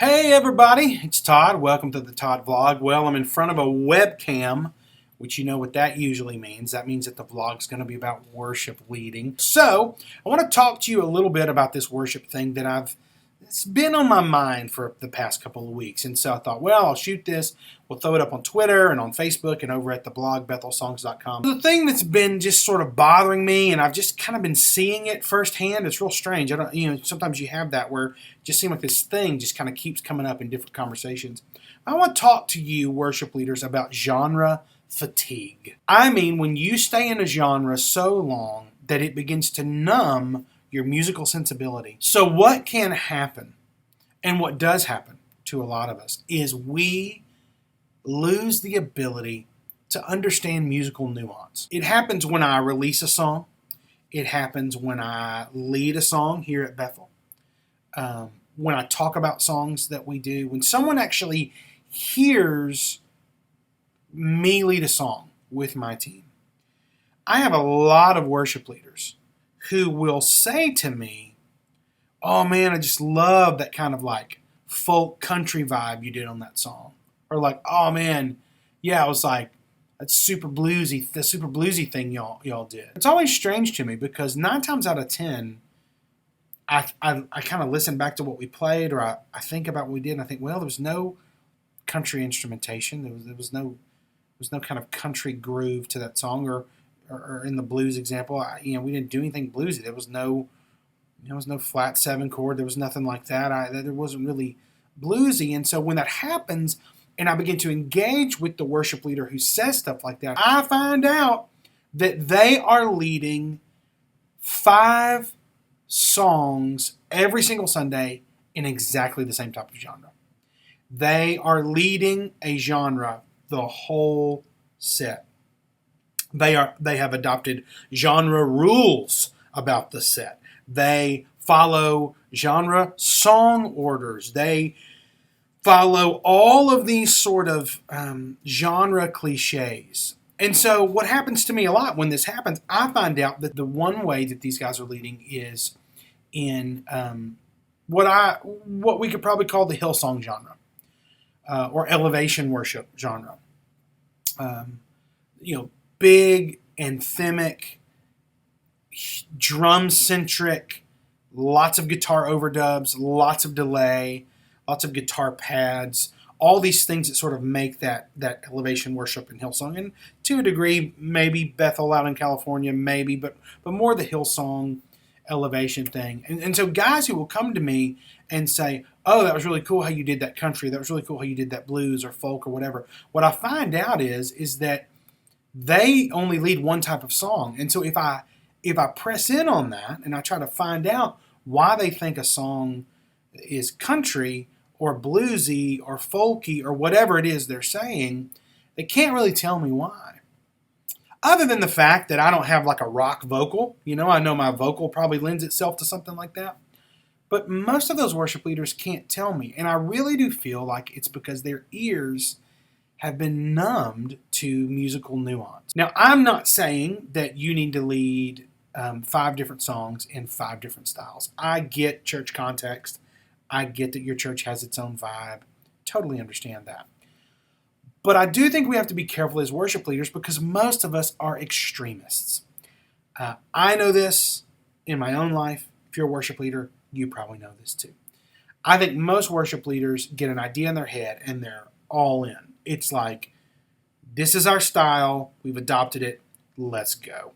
Hey everybody, it's Todd. Welcome to the Todd vlog. Well, I'm in front of a webcam, which you know what that usually means. That means that the vlog's going to be about worship leading. So, I want to talk to you a little bit about this worship thing that it's been on my mind for the past couple of weeks. And so I thought, well, I'll shoot this. We'll throw it up on Twitter and on Facebook and over at the blog, BethelSongs.com. The thing that's been just sort of bothering me, and I've just kind of been seeing it firsthand, it's real strange. Sometimes you have that where it just seems like this thing just kind of keeps coming up in different conversations. I want to talk to you, worship leaders, about genre fatigue. I mean, when you stay in a genre so long that it begins to numb your musical sensibility. So what can happen, and what does happen to a lot of us, is we lose the ability to understand musical nuance. It happens when I release a song. It happens when I lead a song here at Bethel. When I talk about songs that we do. When someone actually hears me lead a song with my team. I have a lot of worship leaders who will say to me, oh man, I just love that kind of like folk country vibe you did on that song. Or like, oh man, yeah, it was like that's super bluesy, the super bluesy thing y'all did. It's always strange to me because 9 times out of 10, I kind of listen back to what we played, or I think about what we did, and I think, well, there was no country instrumentation. There was no kind of country groove to that song, or in the blues example, we didn't do anything bluesy. There was no flat 7 chord. There was nothing like that. There wasn't really bluesy. And so when that happens, and I begin to engage with the worship leader who says stuff like that, I find out that they are leading 5 songs every single Sunday in exactly the same type of genre. They are leading a genre the whole set. They have adopted genre rules about the set. They follow genre song orders. They follow all of these sort of genre cliches. And so what happens to me a lot when this happens, I find out that the one way that these guys are leading is in what we could probably call the Hillsong genre or elevation worship genre. Big, anthemic, drum-centric, lots of guitar overdubs, lots of delay, lots of guitar pads, all these things that sort of make that elevation worship in Hillsong. And to a degree, maybe Bethel out in California, maybe, but more the Hillsong elevation thing. And so guys who will come to me and say, oh, that was really cool how you did that country, that was really cool how you did that blues or folk or whatever. What I find out is that they only lead one type of song. And so if I press in on that and I try to find out why they think a song is country or bluesy or folky or whatever it is they're saying, they can't really tell me why. Other than the fact that I don't have like a rock vocal. I know my vocal probably lends itself to something like that. But most of those worship leaders can't tell me. And I really do feel like it's because their ears have been numbed to musical nuance. Now, I'm not saying that you need to lead 5 different songs in 5 different styles. I get church context. I get that your church has its own vibe. Totally understand that. But I do think we have to be careful as worship leaders because most of us are extremists. I know this in my own life. If you're a worship leader, you probably know this too. I think most worship leaders get an idea in their head and they're all in. It's like, this is our style, we've adopted it, let's go.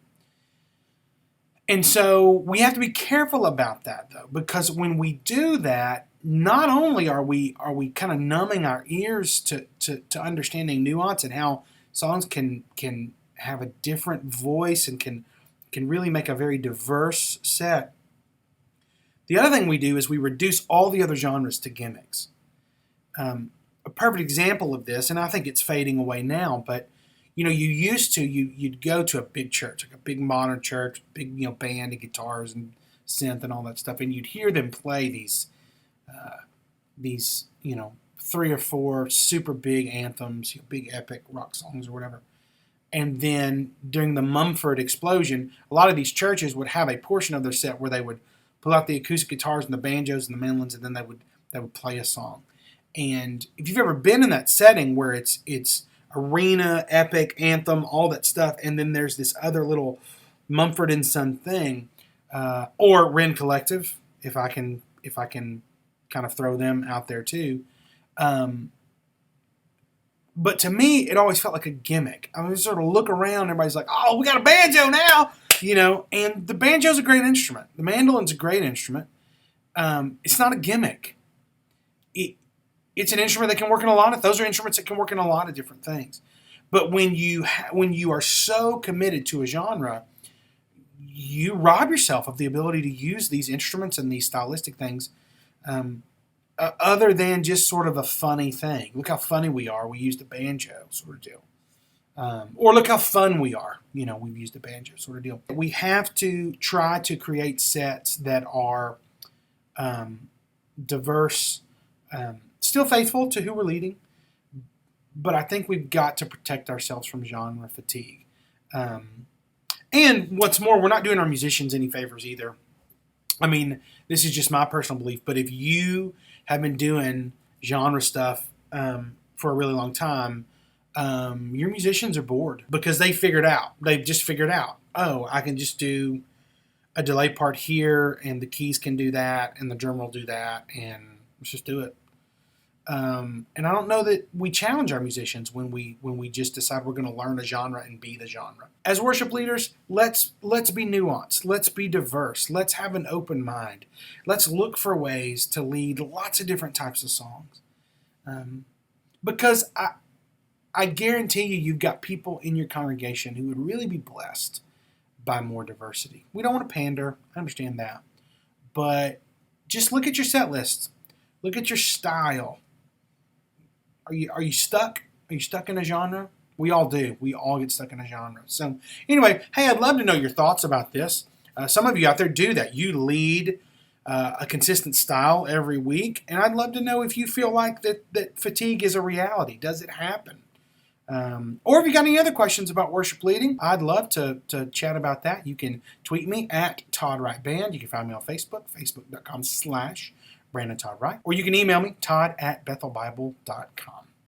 And so we have to be careful about that though, because when we do that, not only are we kind of numbing our ears to understanding nuance and how songs can have a different voice and can really make a very diverse set. The other thing we do is we reduce all the other genres to gimmicks. A perfect example of this, and I think it's fading away now, but you'd go to a big church, like a big modern church, big band of guitars and synth and all that stuff, and you'd hear them play these 3 or 4 super big anthems, big epic rock songs or whatever. And then during the Mumford explosion, a lot of these churches would have a portion of their set where they would pull out the acoustic guitars and the banjos and the mandolins, and then they would play a song. And if you've ever been in that setting where it's arena, epic, anthem, all that stuff, and then there's this other little Mumford and Son thing, or Ren Collective, if I can kind of throw them out there too. But to me, it always felt like a gimmick. I mean, sort of look around, everybody's like, "Oh, we got a banjo now," And the banjo's a great instrument. The mandolin's a great instrument. It's not a gimmick. It's an instrument that can work in those are instruments that can work in a lot of different things. But when you are so committed to a genre, you rob yourself of the ability to use these instruments and these stylistic things, other than just sort of a funny thing. Look how funny we are. We use the banjo, sort of deal. Or look how fun we are. We've used the banjo, sort of deal. We have to try to create sets that are diverse, still faithful to who we're leading, but I think we've got to protect ourselves from genre fatigue. And what's more, we're not doing our musicians any favors either. I mean, this is just my personal belief, but if you have been doing genre stuff for a really long time, your musicians are bored because they've just figured out, oh, I can just do a delay part here, and the keys can do that, and the drum will do that, and let's just do it. And I don't know that we challenge our musicians when we just decide we're going to learn a genre and be the genre. As worship leaders, let's be nuanced. Let's be diverse. Let's have an open mind. Let's look for ways to lead lots of different types of songs. Because I guarantee you've got people in your congregation who would really be blessed by more diversity. We don't want to pander. I understand that. But just look at your set list. Look at your style. Are you stuck? Are you stuck in a genre? We all do. We all get stuck in a genre. So anyway, hey, I'd love to know your thoughts about this. Some of you out there do that. You lead a consistent style every week, and I'd love to know if you feel like that fatigue is a reality. Does it happen? Or if you got any other questions about worship leading, I'd love to chat about that. You can tweet me at Todd Wright Band. You can find me on Facebook, facebook.com/Brandon Todd Wright. Or you can email me, todd@bethelbible.com.